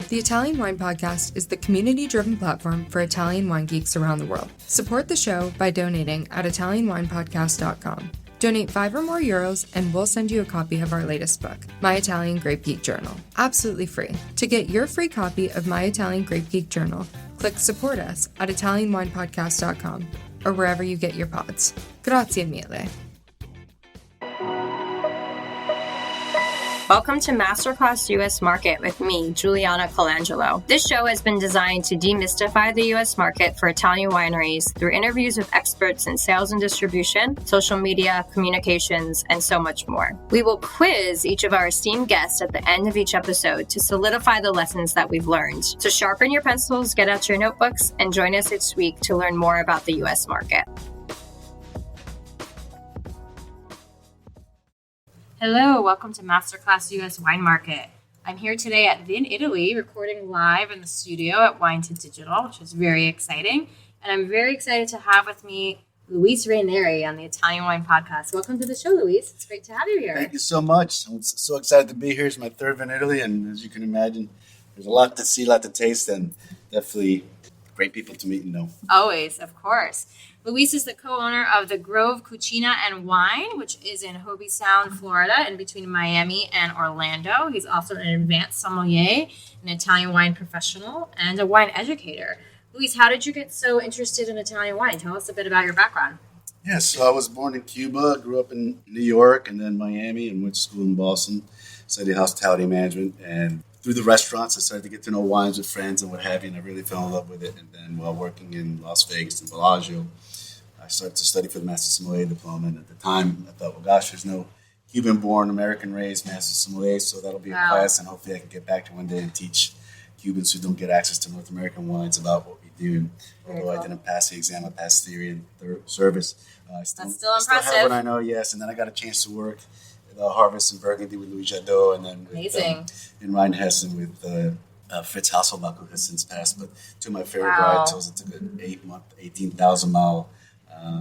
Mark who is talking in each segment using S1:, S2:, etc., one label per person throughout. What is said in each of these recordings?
S1: The Italian Wine Podcast is the community-driven platform for Italian wine geeks around the world. Support the show by donating at ItalianWinepodcast.com. Donate €5 or more and we'll send you a copy of our latest book, My Italian Grape Geek Journal, absolutely free. To get your free copy of My Italian Grape Geek Journal, click Support Us at ItalianWinepodcast.com or wherever you get your pods. Grazie mille.
S2: Welcome to Masterclass US Market with me, Juliana Colangelo. This show has been designed to demystify the US market for Italian wineries through interviews with experts in sales and distribution, social media, communications, and so much more. We will quiz each of our esteemed guests at the end of each episode to solidify the lessons that we've learned. So sharpen your pencils, get out your notebooks, and join us each week to learn more about the US market. Hello, welcome to Masterclass US Wine Market. I'm here today at Wine Italy, recording live in the studio at Wine Digital, which is very exciting. And I'm very excited to have with me Luis Reyneri on the Italian Wine Podcast. Welcome to the show, Luis. It's great to have you here.
S3: Thank you so much. I'm so excited to be here. It's my third Wine Italy, and as you can imagine, there's a lot to see, a lot to taste, and definitely great people to meet and know.
S2: Always, of course. Luis is the co-owner of the Grove Cucina Wine, which is in Hobe Sound, Florida, in between Miami and Orlando. He's also an advanced sommelier, an Italian wine professional, and a wine educator. Luis, how did you get so interested in Italian wine? Tell us a bit about your background.
S3: Yeah, so I was born in Cuba, grew up in New York, and then Miami, and went to school in Boston, studied hospitality management, and through the restaurants, I started to get to know wines with friends and what have you, and I really fell in love with it. And then while working in Las Vegas and Bellagio, I started to study for the Master Sommelier diploma. And at the time, I thought, well, gosh, there's no Cuban-born, American-raised Master Sommelier, so that'll be a class, and hopefully I can get back to one day and teach Cubans who don't get access to North American wines about what we do. And although I didn't pass the exam, I passed theory and service.
S2: That's still
S3: impressive. I still have what I know, yes. And then I got a chance to work Harvest in Burgundy with Louis Jadot, and then with, in Rheinhessen with Fritz Hasselbach, who has since passed. But two of my favorite varietals, I took an 8-month, 18,000-mile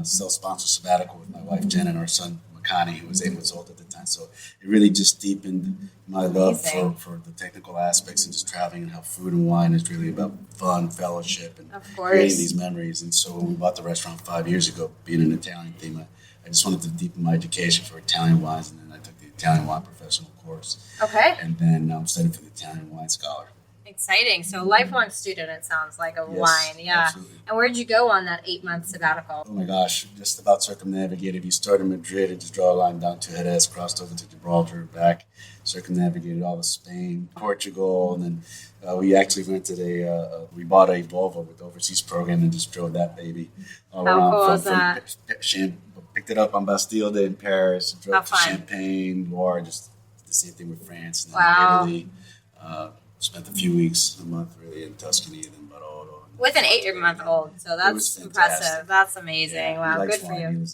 S3: self-sponsored sabbatical with my wife Jen and our son Makani, who was 8 months old at the time. So it really just deepened my love for the technical aspects and just traveling, and how food and wine is really about fun, fellowship, and creating these memories. And so when we bought the restaurant 5 years ago, being an Italian theme, I just wanted to deepen my education for Italian wines, and then I took the Italian Wine Professional course.
S2: Okay.
S3: And then I'm studying for the Italian Wine Scholar.
S2: Exciting. So lifelong student, it sounds like, of wine. Yeah.
S3: Absolutely.
S2: And where did you go on that 8-month sabbatical?
S3: Oh my gosh, just about circumnavigated. You start in Madrid and just draw a line down to Jerez, crossed over to Gibraltar, back, circumnavigated all of Spain, Portugal, and then we actually rented we bought a Volvo with the overseas program and just drove that baby all around.
S2: How cool is that?
S3: Picked it up on Bastille Day in Paris, drove to Champagne, Loire, just the same thing with France, and then Italy. Spent a few weeks, a month really in Tuscany, and then Barolo.
S2: With an 8-month-old, so that's impressive. That's amazing.
S3: Yeah,
S2: wow, good for you.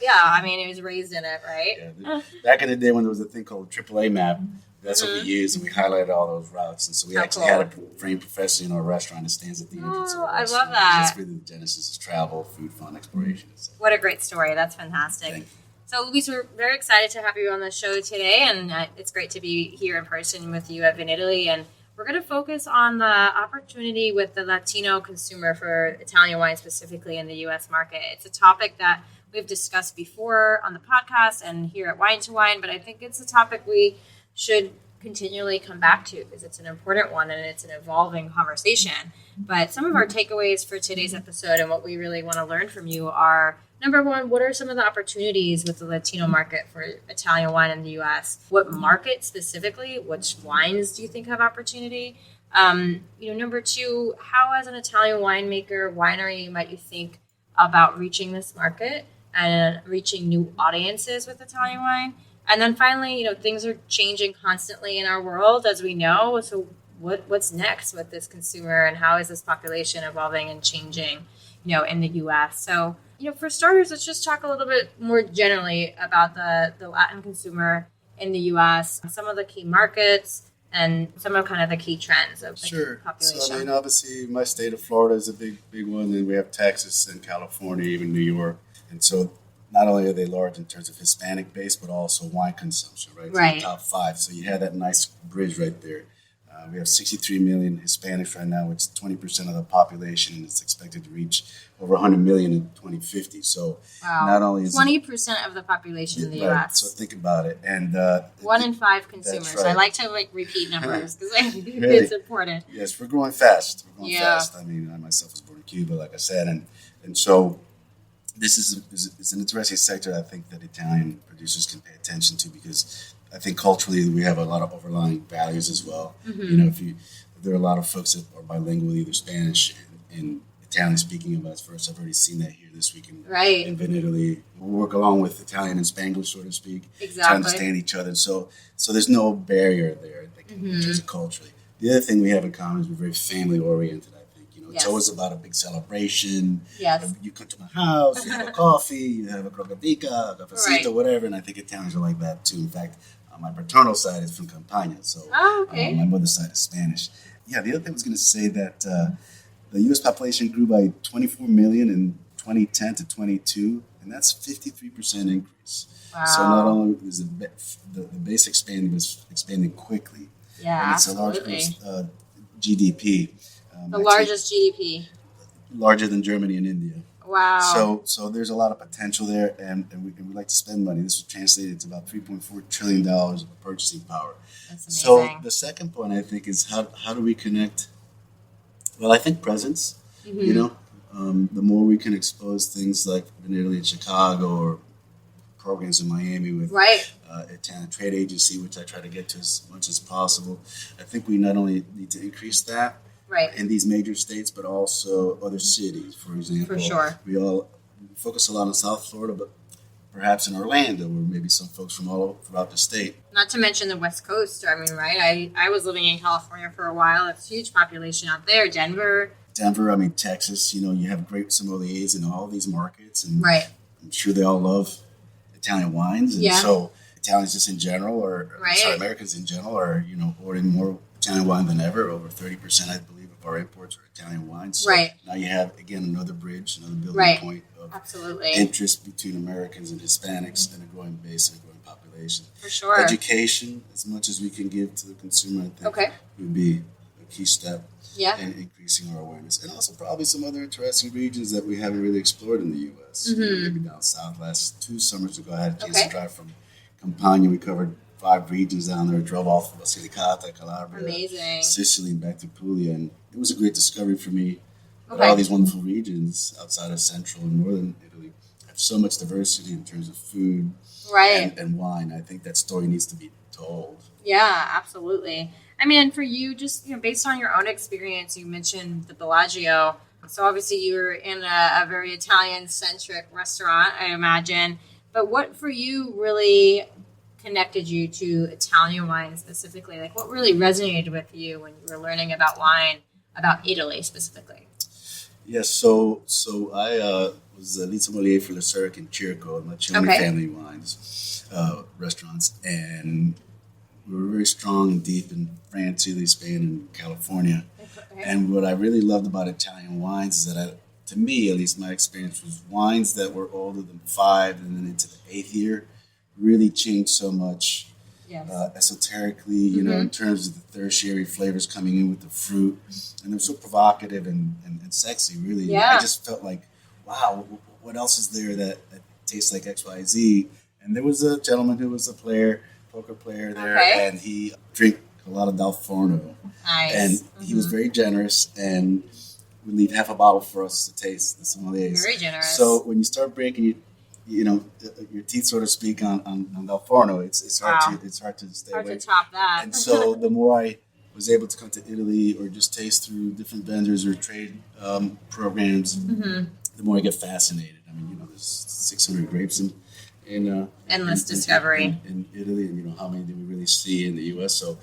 S2: Yeah, I mean, he was raised in it, right?
S3: Yeah. Back in the day when there was a thing called AAA map, that's what we used, and we highlighted all those routes. And so we had a trained professor in our restaurant that stands at the entrance of our restaurant.
S2: I love that.
S3: That's really the genesis of travel, food, fun, exploration.
S2: What a great story. That's fantastic. So, Luis, we're very excited to have you on the show today, and it's great to be here in person with you at Wine Italy. And we're going to focus on the opportunity with the Latino consumer for Italian wine, specifically in the U.S. market. It's a topic that we've discussed before on the podcast and here at Wine to Wine, but I think it's a topic we should continually come back to because it's an important one and it's an evolving conversation. But some of our takeaways for today's episode and what we really want to learn from you are, number one, what are some of the opportunities with the Latino market for Italian wine in the U.S.? What market specifically? Which wines do you think have opportunity? Number two, how as an Italian winemaker, winery, might you think about reaching this market and reaching new audiences with Italian wine? And then finally, things are changing constantly in our world, as we know. So what's next with this consumer, and how is this population evolving and changing, in the U.S.? So, for starters, let's just talk a little bit more generally about the Latin consumer in the U.S., some of the key markets, and some of kind of the key trends of the population.
S3: So, obviously, my state of Florida is a big one. Then we have Texas and California, even New York. And so not only are they large in terms of Hispanic base, but also wine consumption, right? Right. So the top 5. So you have that nice bridge right there. We have 63 million Hispanics right now, which is 20% of the population, and it's expected to reach over 100 million in 2050. So not only is
S2: 20% of the population in the U.S.
S3: So think about it. And
S2: 1 in 5 consumers.
S3: Right.
S2: I like to repeat numbers because I think it's important.
S3: Yes, we're growing fast. I mean, I myself was born in Cuba, like I said, and so this is an interesting sector. I think that Italian producers can pay attention to because I think culturally we have a lot of overlying values as well. If there are a lot of folks that are bilingual, either Spanish and Italian speaking of us first. I've already seen that here this week in Italy. We work along with Italian and Spanglish, so to speak, to understand each other. So there's no barrier there in terms of culturally. The other thing we have in common is we're very family oriented. It's always about a big celebration.
S2: Yes.
S3: You come to my house, you have a coffee, you have a crocatica, a cafecito, whatever, and I think Italians are like that too. In fact, my paternal side is from Campania, so my mother's side is Spanish. Yeah, the other thing I was going to say that the U.S. population grew by 24 million in 2010 to 22, and that's 53% increase.
S2: Wow.
S3: So not only is the base expanding, but it's expanding quickly.
S2: Yeah,
S3: and it's
S2: absolutely.
S3: a large GDP.
S2: The largest GDP.
S3: Larger than Germany and India.
S2: Wow.
S3: So there's a lot of potential there, and we like to spend money. This would translate into about $3.4 trillion of purchasing power.
S2: That's amazing.
S3: So the second point, I think, is how do we connect? Well, I think presence. The more we can expose things like in Italy and Chicago or programs in Miami with Italian Trade Agency, which I try to get to as much as possible. I think we not only need to increase that in these major states, but also other cities. For example,
S2: for sure.
S3: We focus a lot on South Florida, but perhaps in Orlando, or maybe some folks from all throughout the state.
S2: Not to mention the West Coast. I mean, I was living in California for a while. It's a huge population out there. Denver,
S3: Texas. You have great sommeliers in all these markets, and I'm sure they all love Italian wines, and so Italians just in general, Americans in general, are ordering more Italian wine than ever. Over 30%, I believe, of our imports are Italian wines. So now you have again another bridge, another building point of interest between Americans and Hispanics, and a growing base and a growing population.
S2: For sure,
S3: education, as much as we can give to the consumer, I think would be a key step. And increasing our awareness. And also probably some other interesting regions that we haven't really explored in the U.S. Maybe down south. Last 2 summers ago, I had a chance to drive from Campania. We covered 5 regions down there, drove off to Basilicata, Calabria, Sicily, and back to Puglia. And it was a great discovery for me. But all these wonderful regions outside of central and northern Italy have so much diversity in terms of food and wine. I think that story needs to be told.
S2: Yeah, absolutely. I mean, for you, just based on your own experience, you mentioned the Bellagio. So obviously you were in a very Italian-centric restaurant, I imagine. But what for you really connected you to Italian wine specifically? Like what really resonated with you when you were learning about wine, about Italy specifically?
S3: Yes, so I was a lead sommelier for the Zurich and Circo, Machione family wines restaurants, and we were very strong and deep in France, Italy, Spain, and California. And what I really loved about Italian wines is that, to me, at least my experience, was wines that were older than 5 and then into the 8th year really changed so much esoterically, in terms of the tertiary flavors coming in with the fruit. And they're so provocative and sexy, really.
S2: Yeah.
S3: I just felt like, wow, what else is there that tastes like XYZ? And there was a gentleman who was a poker player there, and he drank a lot of Dal Forno.
S2: Nice.
S3: And he was very generous and would leave half a bottle for us to taste, the sommeliers.
S2: Very generous.
S3: So when you start breaking your teeth, so to speak, on Dal Forno, it's hard to stay away.
S2: Hard to top that.
S3: And so the more I was able to come to Italy or just taste through different vendors or trade programs, the more I get fascinated. I mean, there's 600 grapes in
S2: endless discovery
S3: in Italy, and how many do we really see in the U.S.? So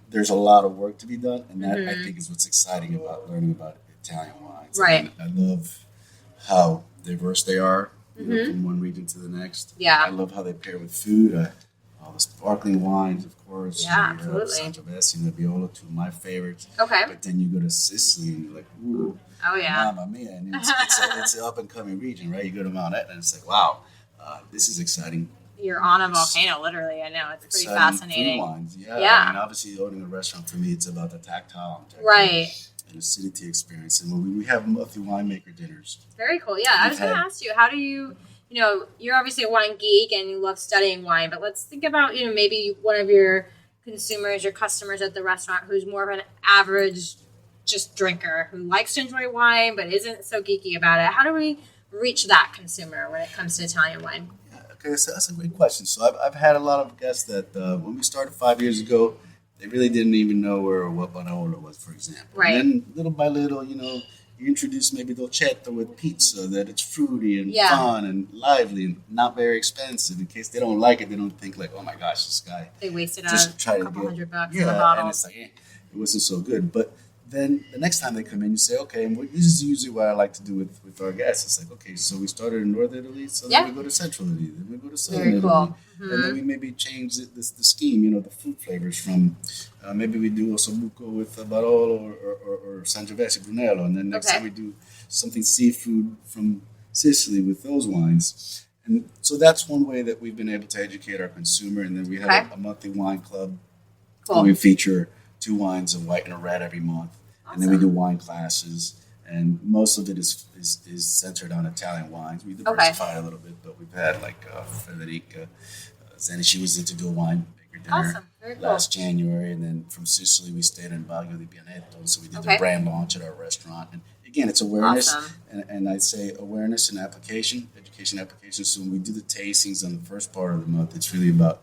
S3: there's a lot of work to be done, and that I think is what's exciting about learning about Italian wines.
S2: Right.
S3: I love how diverse they are, from one region to the next.
S2: Yeah.
S3: I love how they pair with food. All the sparkling wines, of course.
S2: Yeah, absolutely.
S3: Sangiovese and Nebbiolo, 2 of my favorites.
S2: Okay.
S3: But then you go to Sicily and you're like, ooh, mamma mia, and it's an up and coming region, right? You go to Mount Etna and it's like, wow. This is exciting.
S2: you're on a volcano, literally. I know, it's pretty fascinating.
S3: Food wines, yeah.
S2: Yeah.
S3: I mean, obviously, owning a restaurant, for me, it's about the tactile
S2: right.
S3: and acidity experience. And we have monthly winemaker dinners.
S2: Very cool. Yeah, I was going to ask you, how do you, you're obviously a wine geek and you love studying wine, but let's think about, maybe one of your consumers, your customers at the restaurant who's more of an average just drinker who likes to enjoy wine but isn't so geeky about it. How do we reach that consumer when it comes to Italian wine?
S3: Okay, so that's a great question. So I've had a lot of guests that when we started 5 years ago, they really didn't even know what Barolo was, for example.
S2: Right.
S3: And then little by little, you introduce maybe dolcetto with pizza, that it's fruity and fun and lively and not very expensive. In case they don't like it, they don't think like, oh my gosh, this guy.
S2: They wasted
S3: just
S2: a couple $100 in a bottle.
S3: And it's like, it wasn't so good. But then the next time they come in, you say, okay, and this is usually what I like to do with our guests. It's like, okay, so we started in North Italy, so then we go to Central Italy, then we go to Southern Italy.
S2: Cool.
S3: And then we maybe change the scheme, the food flavors from, maybe we do ossobuco with Barolo or Sangiovese, Brunello, and then next time we do something seafood from Sicily with those wines. And so that's one way that we've been able to educate our consumer. And then we have a monthly wine club where we feature 2 wines, a white and a red every month. Awesome. And then we do wine classes, and most of it is centered on Italian wines. We diversify a little bit, but we've had like Federica Zeni. She was into do a wine maker dinner last January, and then from Sicily we stayed in Baglio di Pianeto, so we did the brand launch at our restaurant. And again, it's awareness, and I'd say awareness and education. So when we do the tastings on the first part of the month, it's really about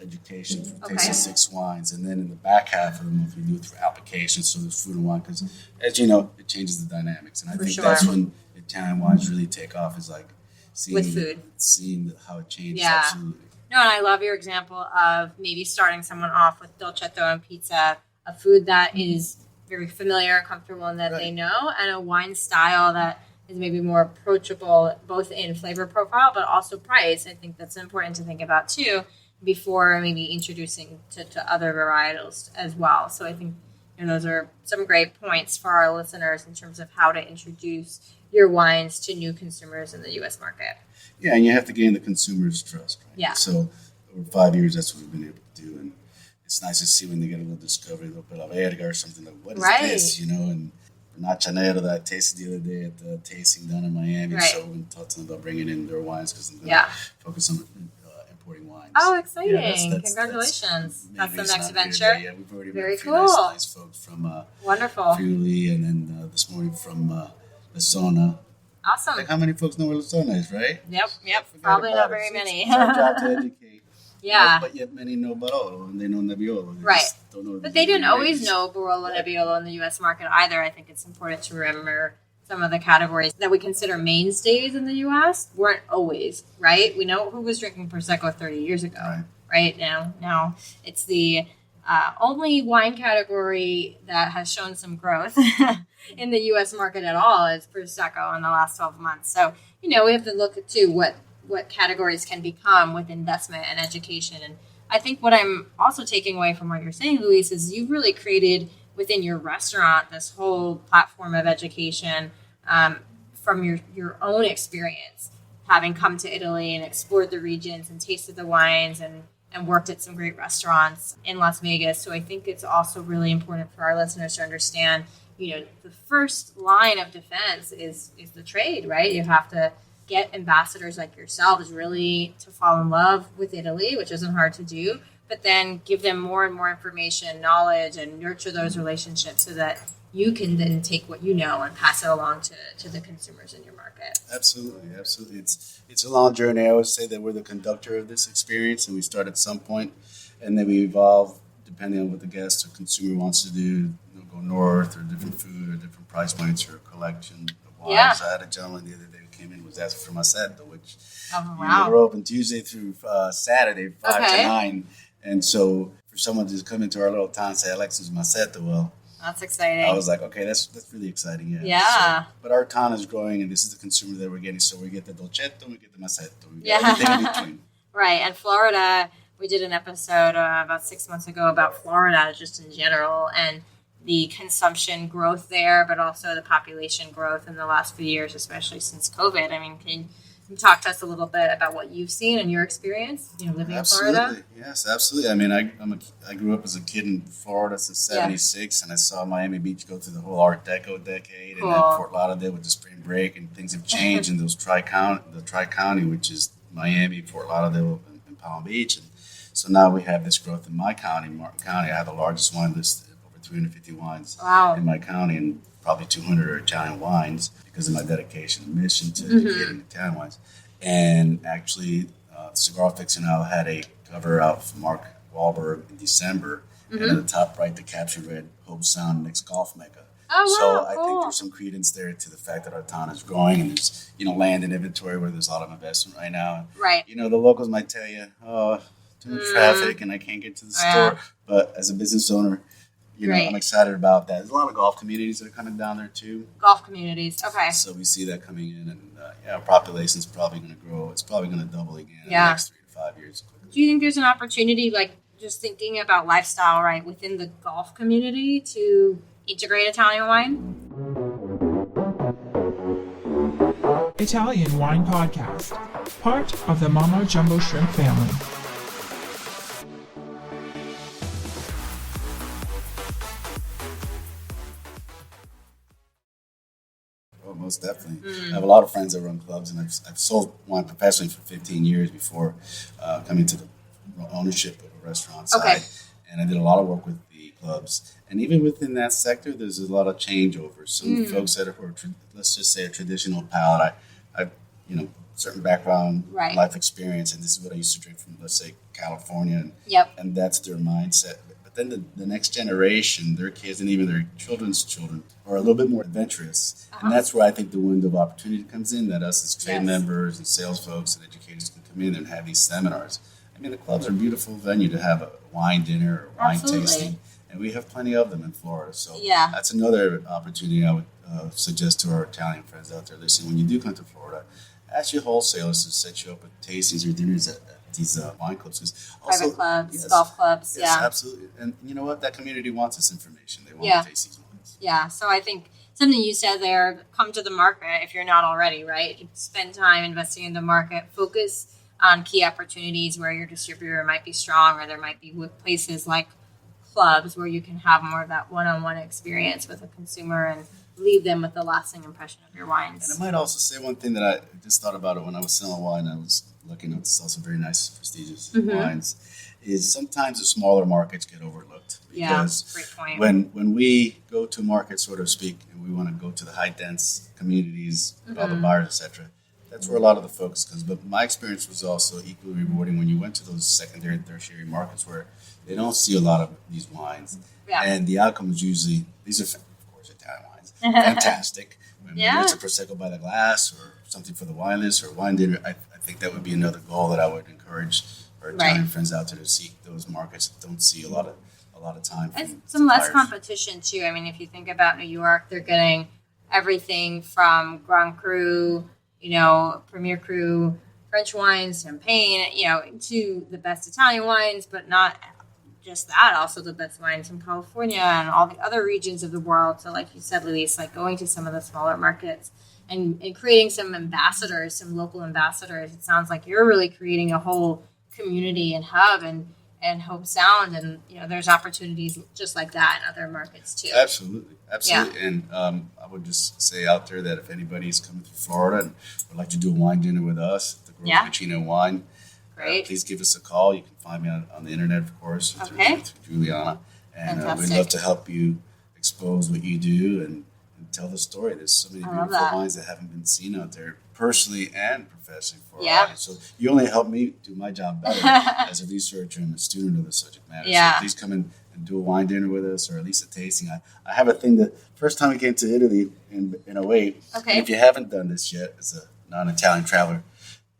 S3: education through tasting 6 wines, and then in the back half of the month we do it through applications, so there's food and wine, because as you know, it changes the dynamics, and I think that's when Italian wines really take off, is like seeing how it changes. Absolutely.
S2: No, and I love your example of maybe starting someone off with dolcetto and pizza, a food that is very familiar and comfortable and that they know, and a wine style that is maybe more approachable both in flavor profile but also price. I think that's important to think about too, before maybe introducing to other varietals as well. So I think those are some great points for our listeners in terms of how to introduce your wines to new consumers in the U.S. market.
S3: Yeah, and you have to gain the consumer's trust, right?
S2: Yeah.
S3: So over 5 years, that's what we've been able to do. And it's nice to see when they get a little discovery, they'll put a verga or something like, what is this, and Nacionero that I tasted the other day at the tasting down in Miami. Right. So we've been talking about bringing in their wines because I'm going to focus on importing wines.
S2: Oh, exciting. Congratulations. That's the next venture.
S3: Yeah, we've already
S2: very
S3: met a few
S2: cool.
S3: nice folks from
S2: Wonderful.
S3: Friuli, and then this morning from Lasona.
S2: Awesome.
S3: Like, how many folks know where Lasona is, right?
S2: Yep. Probably not very many.
S3: It's our job to educate.
S2: Yeah.
S3: But yet many know Barolo and they know Nebbiolo.
S2: Right. But they didn't always know Barolo and Nebbiolo in the U.S. market either. I think it's important to remember some of the categories that we consider mainstays in the U.S. weren't always, right? We know who was drinking Prosecco 30 years ago, right? Now it's the only wine category that has shown some growth in the U.S. market at all is Prosecco in the last 12 months. So, we have to look at, too, what categories can become with investment and education. And I think what I'm also taking away from what you're saying, Luis, is you've really created within your restaurant this whole platform of education from your own experience, having come to Italy and explored the regions and tasted the wines and worked at some great restaurants in Las Vegas. So I think it's also really important for our listeners to understand, the first line of defense is the trade, right? You have to get ambassadors like yourselves really to fall in love with Italy, which isn't hard to do, but then give them more and more information, knowledge, and nurture those relationships so that you can then take what you know and pass it along to the consumers in your market.
S3: Absolutely. It's a long journey. I always say that we're the conductor of this experience, and we start at some point, and then we evolve depending on what the guest or consumer wants to do. Go north, or different food, or different price points, or a collection of wines. Yeah. I had a gentleman the other day who came in and was asking for Masetto, which we're open Tuesday through Saturday, 5 to 9. And so for someone to come into our little town and say, Alexis Masetto, well,
S2: that's exciting.
S3: I was like, okay, that's really exciting.
S2: Yeah.
S3: So, but our town is growing, and this is the consumer that we're getting. So we get the dolcetto, and we get the Masetto. We get everything in between.
S2: Right. And Florida, we did an episode about 6 months ago about Florida just in general, and the consumption growth there, but also the population growth in the last few years, especially since COVID. I mean, can Can you talk to us a little bit about what you've seen and your experience, living in Florida?
S3: Yes, absolutely. I mean, I grew up as a kid in Florida since '76, and I saw Miami Beach go through the whole Art Deco decade, and then Fort Lauderdale with the spring break, and things have changed in those tri-county, which is Miami, Fort Lauderdale, and Palm Beach, and so now we have this growth in my county, Martin County. I have the largest wine list, over 350 wines in my county, and probably 200 are Italian wines because of my dedication and mission to educating Italian wines. And actually, Cigar Aficionado had a cover out from Mark Wahlberg in December, and at the top right, the caption read, "Hobe Sound, next golf mecca." So I think there's some credence there to the fact that our town is growing, and there's land and inventory where there's a lot of investment right now.
S2: Right.
S3: The locals might tell you, too much traffic and I can't get to the store. But as a business owner, I'm excited about that. There's a lot of golf communities that are coming down there too.
S2: Golf communities, okay.
S3: So we see that coming in, and our population is probably going to grow. It's probably going to double again in the next 3 to 5 years.
S2: Do you think there's an opportunity, just thinking about lifestyle, right, within the golf community to integrate Italian wine?
S4: Italian Wine Podcast, part of the Mama Jumbo Shrimp family.
S3: Most definitely. I have a lot of friends that run clubs, and I've sold wine professionally for 15 years before coming to the ownership of a restaurant side. And I did a lot of work with the clubs. And even within that sector, there's a lot of changeover. Some folks that are, let's just say, a traditional palate. I've certain background, life experience, and this is what I used to drink from, let's say, California. And that's their mindset. Then the next generation, their kids and even their children's children are a little bit more adventurous. And that's where I think the window of opportunity comes in, that us as trade members and sales folks and educators can come in and have these seminars. I mean, the clubs are a beautiful venue to have a wine dinner or wine tasting, and we have plenty of them in Florida. So that's another opportunity I would suggest to our Italian friends out there listening. When you do come to Florida, ask your wholesalers to set you up with tastings or dinners at these wine clubs.
S2: Private clubs, golf clubs,
S3: Yes, absolutely. And you know what? That community wants this information. They want to taste these wines.
S2: Yeah, so I think something you said there, come to the market if you're not already, right? Spend time investing in the market. Focus on key opportunities where your distributor might be strong, or there might be places like clubs where you can have more of that one-on-one experience with a consumer and leave them with the lasting impression of your wines.
S3: And I might also say one thing that I just thought about it when I was selling wine. I was lucky enough to sell some very nice, prestigious wines. Is sometimes the smaller markets get overlooked. Because
S2: great point.
S3: When we go to market, so to speak, and we want to go to the high dense communities with all the buyers, etc., that's where a lot of the focus comes. But my experience was also equally rewarding when you went to those secondary and tertiary markets where they don't see a lot of these wines. And the outcome is usually, these are, of course, Italian wines, fantastic. Whether it's a Prosecco by the glass or something for the wine list or wine dinner, I think that would be another goal that I would encourage our Italian friends out there to seek those markets that don't see a lot of time.
S2: And some less competition too. I mean, if you think about New York, they're getting everything from Grand Cru, Premier Cru, French wines, champagne, to the best Italian wines, but not just that, also the best wines from California and all the other regions of the world. So like you said, Luis, like going to some of the smaller markets and creating some ambassadors, some local ambassadors. It sounds like you're really creating a whole community and hub and Hobe Sound, and there's opportunities just like that in other markets too.
S3: Absolutely. And I would just say out there that if anybody's coming to Florida and would like to do a wine dinner with us at the Grove Cucina Wine, please give us a call. You can find me on the internet, of course, through Juliana, and we'd love to help you expose what you do and tell the story. There's so many beautiful wines that haven't been seen out there, personally and professionally, for our audience. So you only help me do my job better as a researcher and a student of the subject matter. So please come in and do a wine dinner with us, or at least a tasting. I have a thing that first time we came to Italy in 2008, and if you haven't done this yet as a non-Italian traveler,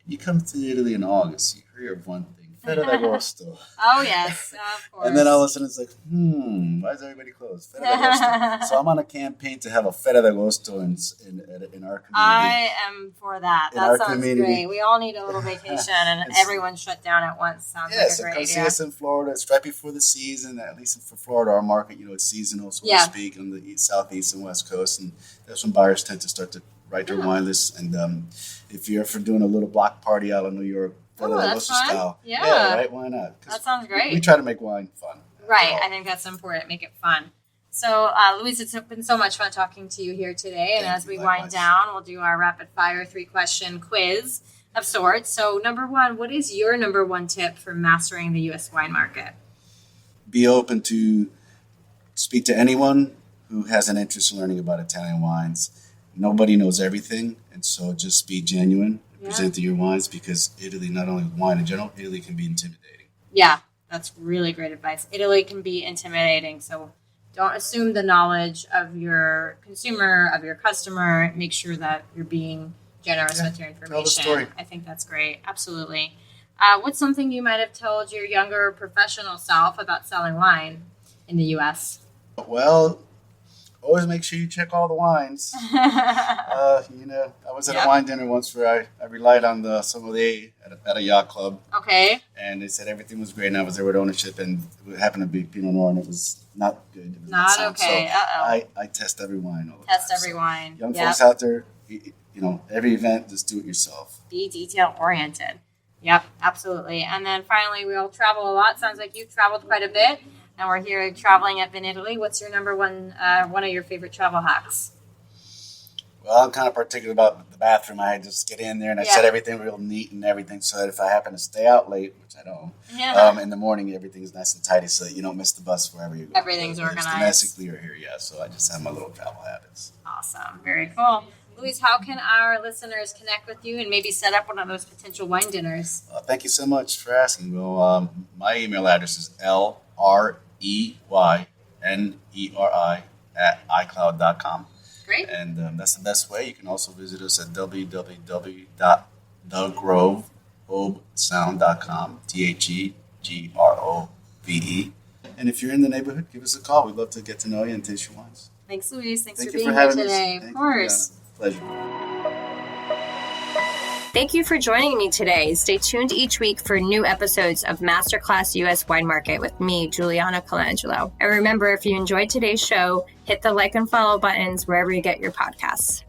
S3: you come to Italy in August, you hear of one thing, Feta d'Agosto.
S2: Oh, yes, of course.
S3: And then all of a sudden it's like, why is everybody closed? Feta d'Agosto. So I'm on a campaign to have a Feta d'Agosto in our community.
S2: I am for that. That sounds great. We all need a little vacation, and everyone shut down at once. Sounds like a great idea.
S3: See us in Florida. It's right before the season, at least for Florida, our market, it's seasonal, so to speak, on the southeast and west coast. And that's when buyers tend to start to write their wine list. And if you're ever doing a little block party out in New York,
S2: that's fun.
S3: style.
S2: Yeah,
S3: right. Why not?
S2: That sounds great.
S3: We try to make wine fun.
S2: Right. I think that's important. Make it fun. So, Luis, it's been so much fun talking to you here today. And as we wind down, we'll do our rapid fire 3-question quiz of sorts. So, number one, what is your number one tip for mastering the U.S. wine market?
S3: Be open to speak to anyone who has an interest in learning about Italian wines. Nobody knows everything. And so just be genuine. Present your wines, because Italy, not only wine in general, Italy can be intimidating.
S2: Yeah, that's really great advice. Italy can be intimidating, so don't assume the knowledge of your consumer, of your customer. Make sure that you're being generous with your information.
S3: Tell the story.
S2: I think that's great. Absolutely. What's something you might have told your younger professional self about selling wine in the U.S.?
S3: Well, always make sure you check all the wines. I was at a wine dinner once where I relied on the sommelier at a yacht club.
S2: Okay.
S3: And they said everything was great, and I was there with ownership, and it happened to be Pinot Noir, and it was not good. It was
S2: not okay.
S3: So I test every wine all the time.
S2: Test every wine.
S3: Young folks out there, every event, just do it yourself.
S2: Be detail-oriented. Yep, absolutely. And then finally, we all travel a lot. Sounds like you've traveled quite a bit. And we're here traveling at Vinitaly. What's your number one of your favorite travel hacks?
S3: Well, I'm kind of particular about the bathroom. I just get in there and I set everything real neat and everything, so that if I happen to stay out late, which I don't, in the morning everything's nice and tidy, so that you don't miss the bus wherever you go.
S2: Everything's organized.
S3: Domestically or here, so I just have my little travel habits.
S2: Awesome. Very cool. Luis, how can our listeners connect with you and maybe set up one of those potential wine dinners?
S3: Thank you so much for asking. Well, my email address is LREYNERI@iCloud.com.
S2: Great.
S3: And that's the best way. You can also visit us at www.thegrovesound.com, TheGrove. And if you're in the neighborhood, give us a call. We'd love to get to know you and taste your wines.
S2: Thanks, Luis. Thanks
S3: Thank
S2: for
S3: you
S2: being
S3: for
S2: here
S3: having
S2: today.
S3: us.
S2: Of course.
S3: Pleasure.
S2: Thank you for joining me today. Stay tuned each week for new episodes of Masterclass US Wine Market with me, Juliana Colangelo. And remember, if you enjoyed today's show, hit the like and follow buttons wherever you get your podcasts.